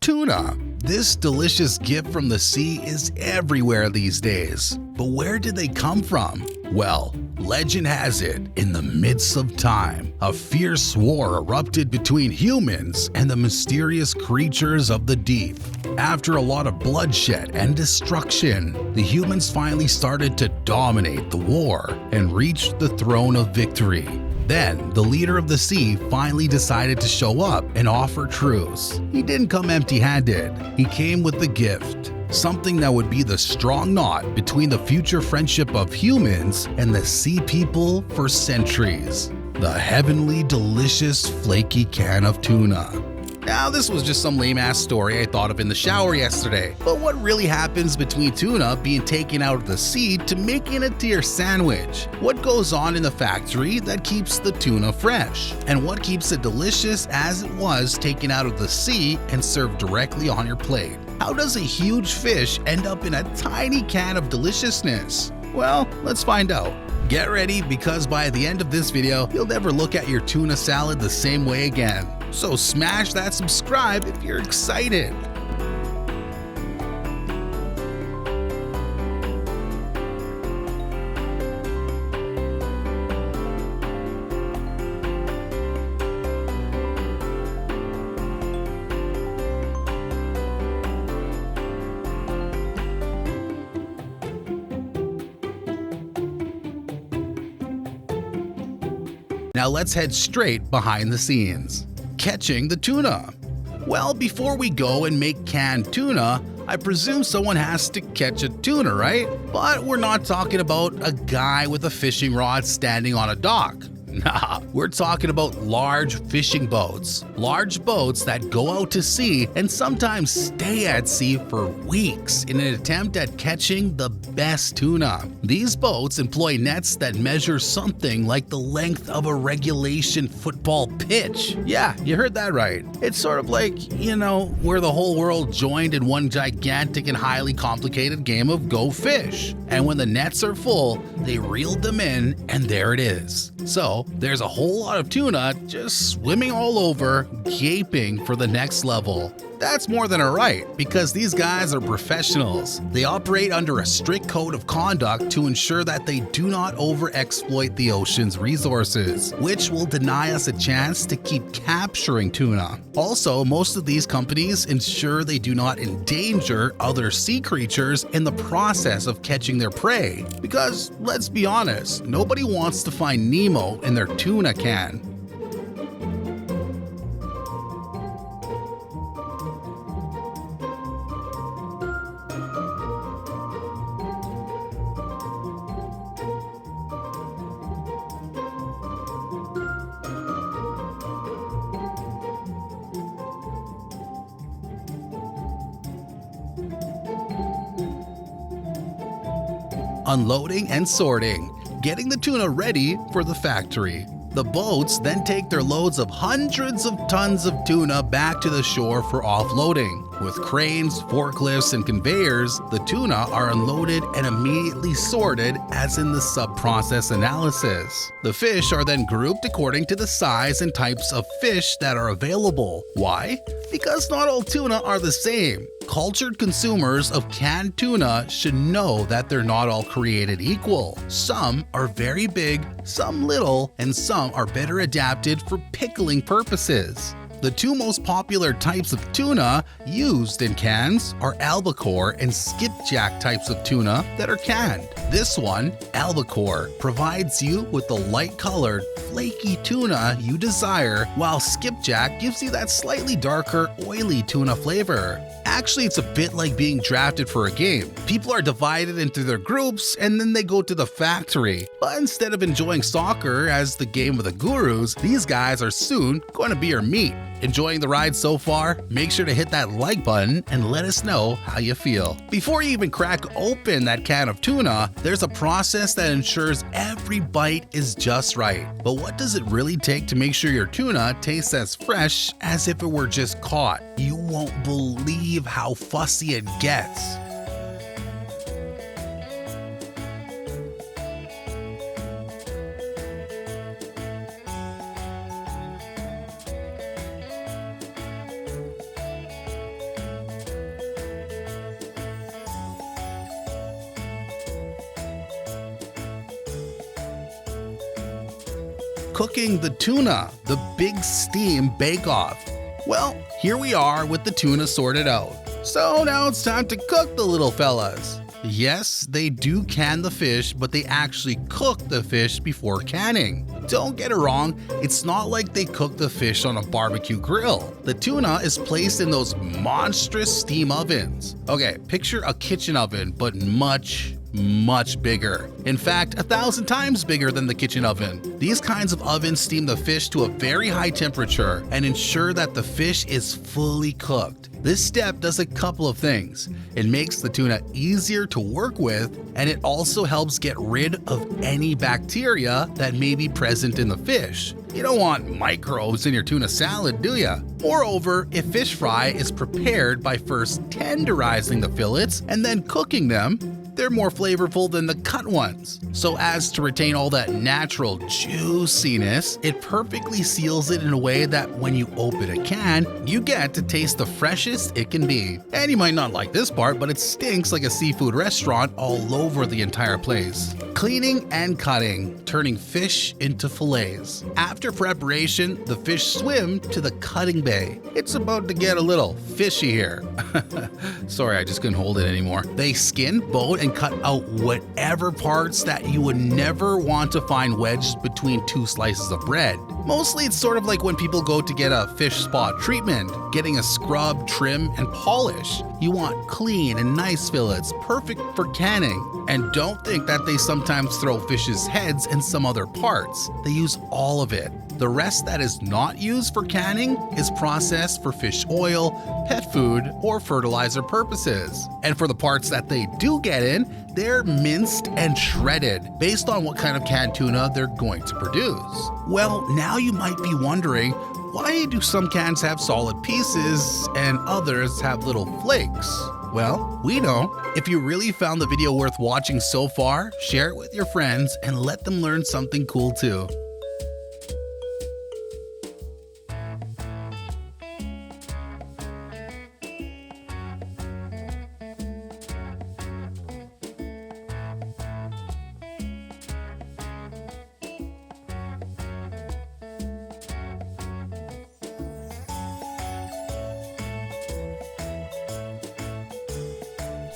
Tuna. This delicious gift from the sea is everywhere these days. But where did they come from? Well, legend has it, in the midst of time, a fierce war erupted between humans and the mysterious creatures of the deep. After a lot of bloodshed and destruction, the humans finally started to dominate the war and reached the throne of victory. Then, the leader of the sea finally decided to show up and offer truce. He didn't come empty-handed. He came with the gift, something that would be the strong knot between the future friendship of humans and the sea people for centuries. The heavenly, delicious, flaky can of tuna. Now, this was just some lame-ass story I thought of in the shower yesterday. But what really happens between tuna being taken out of the sea to making it to your sandwich? What goes on in the factory that keeps the tuna fresh? And what keeps it delicious as it was taken out of the sea and served directly on your plate? How does a huge fish end up in a tiny can of deliciousness? Well, let's find out. Get ready, because by the end of this video, you'll never look at your tuna salad the same way again. So smash that subscribe if you're excited. Now let's head straight behind the scenes. Catching the tuna. Well, before we go and make canned tuna, I presume someone has to catch a tuna, right? But we're not talking about a guy with a fishing rod standing on a dock. Nah, we're talking about large fishing boats. Large boats that go out to sea and sometimes stay at sea for weeks in an attempt at catching the best tuna. These boats employ nets that measure something like the length of a regulation football pitch. Yeah, you heard that right. It's sort of like, where the whole world joined in one gigantic and highly complicated game of Go Fish. And when the nets are full, they reeled them in, and there it is. So, there's a whole lot of tuna just swimming all over, gaping for the next level. That's more than a right, because these guys are professionals. They operate under a strict code of conduct to ensure that they do not overexploit the ocean's resources, which will deny us a chance to keep capturing tuna. Also, most of these companies ensure they do not endanger other sea creatures in the process of catching their prey. Because, let's be honest, nobody wants to find Nemo in their tuna can. Unloading and sorting, getting the tuna ready for the factory. The boats then take their loads of hundreds of tons of tuna back to the shore for offloading. With cranes, forklifts, and conveyors, the tuna are unloaded and immediately sorted, as in the sub-process analysis. The fish are then grouped according to the size and types of fish that are available. Why? Because not all tuna are the same. Cultured consumers of canned tuna should know that they're not all created equal. Some are very big, some little, and some are better adapted for pickling purposes. The two most popular types of tuna used in cans are albacore and skipjack types of tuna that are canned. This one, albacore, provides you with the light-colored, flaky tuna you desire, while skipjack gives you that slightly darker, oily tuna flavor. Actually, it's a bit like being drafted for a game. People are divided into their groups and then they go to the factory. But instead of enjoying soccer as the game of the gurus, these guys are soon going to be your meat. Enjoying the ride so far? Make sure to hit that like button and let us know how you feel. Before you even crack open that can of tuna, there's a process that ensures every bite is just right. But what does it really take to make sure your tuna tastes as fresh as if it were just caught? You won't believe how fussy it gets. cooking the tuna, the big steam bake-off. Well, here we are with the tuna sorted out. So now it's time to cook the little fellas. Yes, they do can the fish, but they actually cook the fish before canning. Don't get it wrong, it's not like they cook the fish on a barbecue grill. The tuna is placed in those monstrous steam ovens. Okay, picture a kitchen oven, but much bigger. In fact, 1,000 times bigger than the kitchen oven. These kinds of ovens steam the fish to a very high temperature and ensure that the fish is fully cooked. This step does a couple of things. It makes the tuna easier to work with, and it also helps get rid of any bacteria that may be present in the fish. You don't want microbes in your tuna salad, do ya? Moreover, if fish fry is prepared by first tenderizing the fillets and then cooking them, they're more flavorful than the cut ones. So as to retain all that natural juiciness, it perfectly seals it in a way that when you open a can, you get to taste the freshest it can be. And you might not like this part, but it stinks like a seafood restaurant all over the entire place. Cleaning and cutting, turning fish into fillets. After preparation, the fish swim to the cutting bay. It's about to get a little fishy here. Sorry, I just couldn't hold it anymore. They skin, bone, and cut out whatever parts that you would never want to find wedged between two slices of bread. Mostly it's sort of like when people go to get a fish spa treatment, getting a scrub, trim, and polish. You want clean and nice fillets, perfect for canning. And don't think that they sometimes throw fish's heads and some other parts. They use all of it. The rest that is not used for canning is processed for fish oil, pet food, or fertilizer purposes. And for the parts that they do get in, they're minced and shredded based on what kind of canned tuna they're going to produce. Well, now you might be wondering, why do some cans have solid pieces and others have little flakes? Well, we know. If you really found the video worth watching so far, share it with your friends and let them learn something cool too.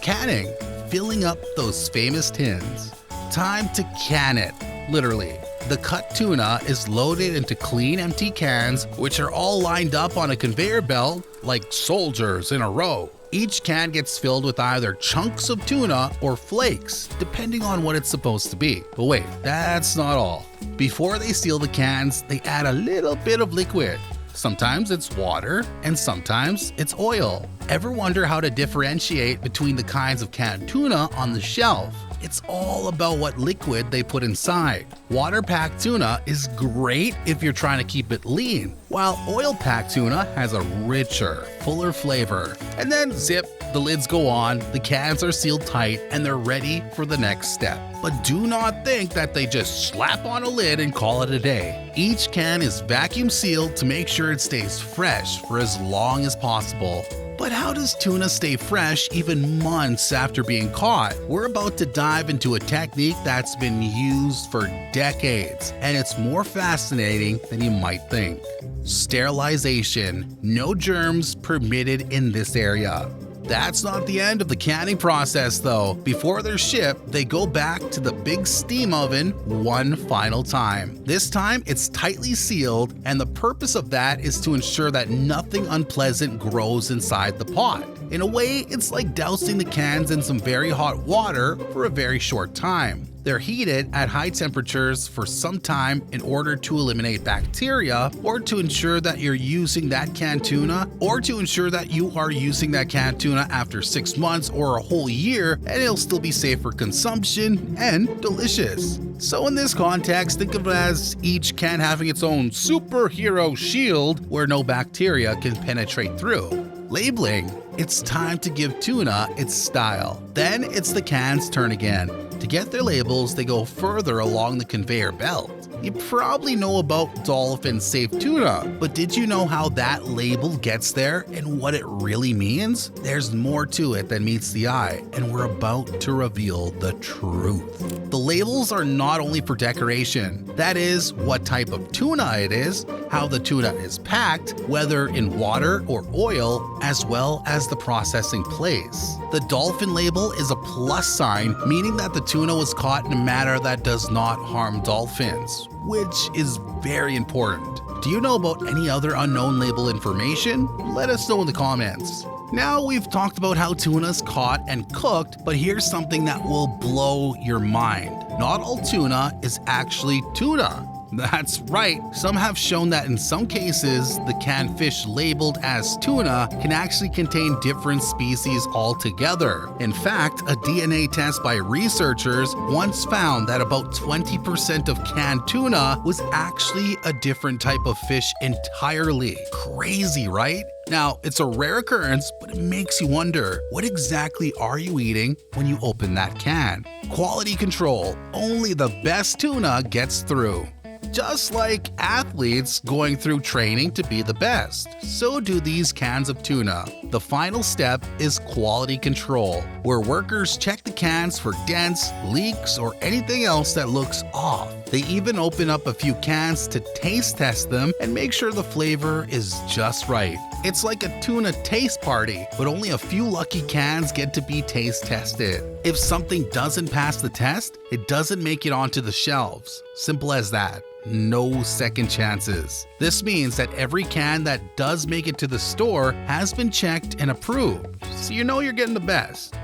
Canning, filling up those famous tins. Time to can it, literally. The cut tuna is loaded into clean empty cans, which are all lined up on a conveyor belt like soldiers in a row. Each can gets filled with either chunks of tuna or flakes, depending on what it's supposed to be. But wait, that's not all. Before they seal the cans, they add a little bit of liquid. Sometimes it's water, and sometimes it's oil. Ever wonder how to differentiate between the kinds of canned tuna on the shelf? It's all about what liquid they put inside. Water-packed tuna is great if you're trying to keep it lean, while oil-packed tuna has a richer, fuller flavor. And then zip, the lids go on, the cans are sealed tight, and they're ready for the next step. But do not think that they just slap on a lid and call it a day. Each can is vacuum sealed to make sure it stays fresh for as long as possible. But how does tuna stay fresh even months after being caught? We're about to dive into a technique that's been used for decades, and it's more fascinating than you might think. Sterilization. No germs permitted in this area. That's not the end of the canning process though. Before they're shipped, they go back to the big steam oven one final time. This time, it's tightly sealed, and the purpose of that is to ensure that nothing unpleasant grows inside the pot. In a way, it's like dousing the cans in some very hot water for a very short time. They're heated at high temperatures for some time in order to eliminate bacteria, or to ensure that you're using that canned tuna, or to ensure that you are using that canned tuna after 6 months or a whole year, and it'll still be safe for consumption and delicious. So in this context, think of it as each can having its own superhero shield where no bacteria can penetrate through. Labeling. It's time to give tuna its style. Then it's the can's turn again. To get their labels, they go further along the conveyor belt. You probably know about dolphin-safe tuna, but did you know how that label gets there and what it really means? There's more to it than meets the eye, and we're about to reveal the truth. The labels are not only for decoration, that is, what type of tuna it is, how the tuna is packed, whether in water or oil, as well as the processing place. The dolphin label is a plus sign, meaning that the tuna was caught in a manner that does not harm dolphins, which is very important. Do you know about any other unknown label information? Let us know in the comments. Now we've talked about how tuna's caught and cooked, but here's something that will blow your mind. Not all tuna is actually tuna. That's right, some have shown that in some cases, the canned fish labeled as tuna can actually contain different species altogether. In fact, a DNA test by researchers once found that about 20% of canned tuna was actually a different type of fish entirely. Crazy, right? Now, it's a rare occurrence, but it makes you wonder, what exactly are you eating when you open that can? Quality control. Only the best tuna gets through. Just like athletes going through training to be the best, so do these cans of tuna. The final step is quality control, where workers check the cans for dents, leaks, or anything else that looks off. They even open up a few cans to taste test them and make sure the flavor is just right. It's like a tuna taste party, but only a few lucky cans get to be taste tested. If something doesn't pass the test, it doesn't make it onto the shelves. Simple as that. No second chances. This means that every can that does make it to the store has been checked and approved, so you know you're getting the best.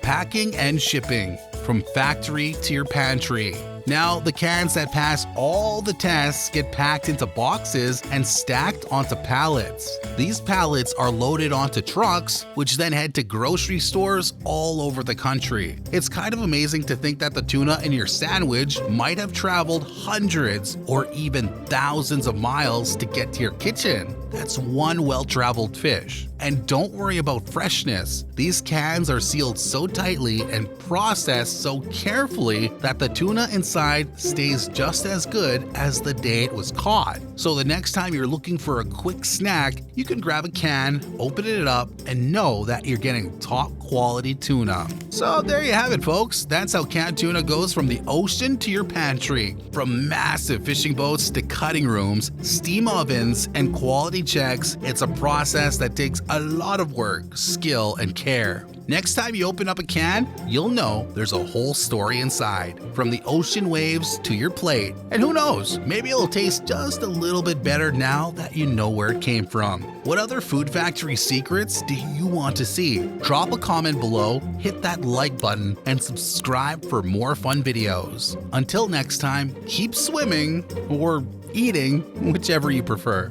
Packing and shipping, from factory to your pantry. Now, the cans that pass all the tests get packed into boxes and stacked onto pallets. These pallets are loaded onto trucks, which then head to grocery stores all over the country. It's kind of amazing to think that the tuna in your sandwich might have traveled hundreds or even thousands of miles to get to your kitchen. That's one well-traveled fish. And don't worry about freshness. These cans are sealed so tightly and processed so carefully that the tuna inside stays just as good as the day it was caught. So the next time you're looking for a quick snack, you can grab a can, open it up, and know that you're getting top quality tuna. So there you have it, folks. That's how canned tuna goes from the ocean to your pantry. From massive fishing boats to cutting rooms, steam ovens, and quality checks, it's a process that takes a lot of work, skill, and care. Next time you open up a can, you'll know there's a whole story inside, from the ocean waves to your plate. And who knows, maybe it'll taste just a little bit better now that you know where it came from. What other food factory secrets do you want to see? Drop a comment below, hit that like button, and subscribe for more fun videos. Until next time, keep swimming or eating, whichever you prefer.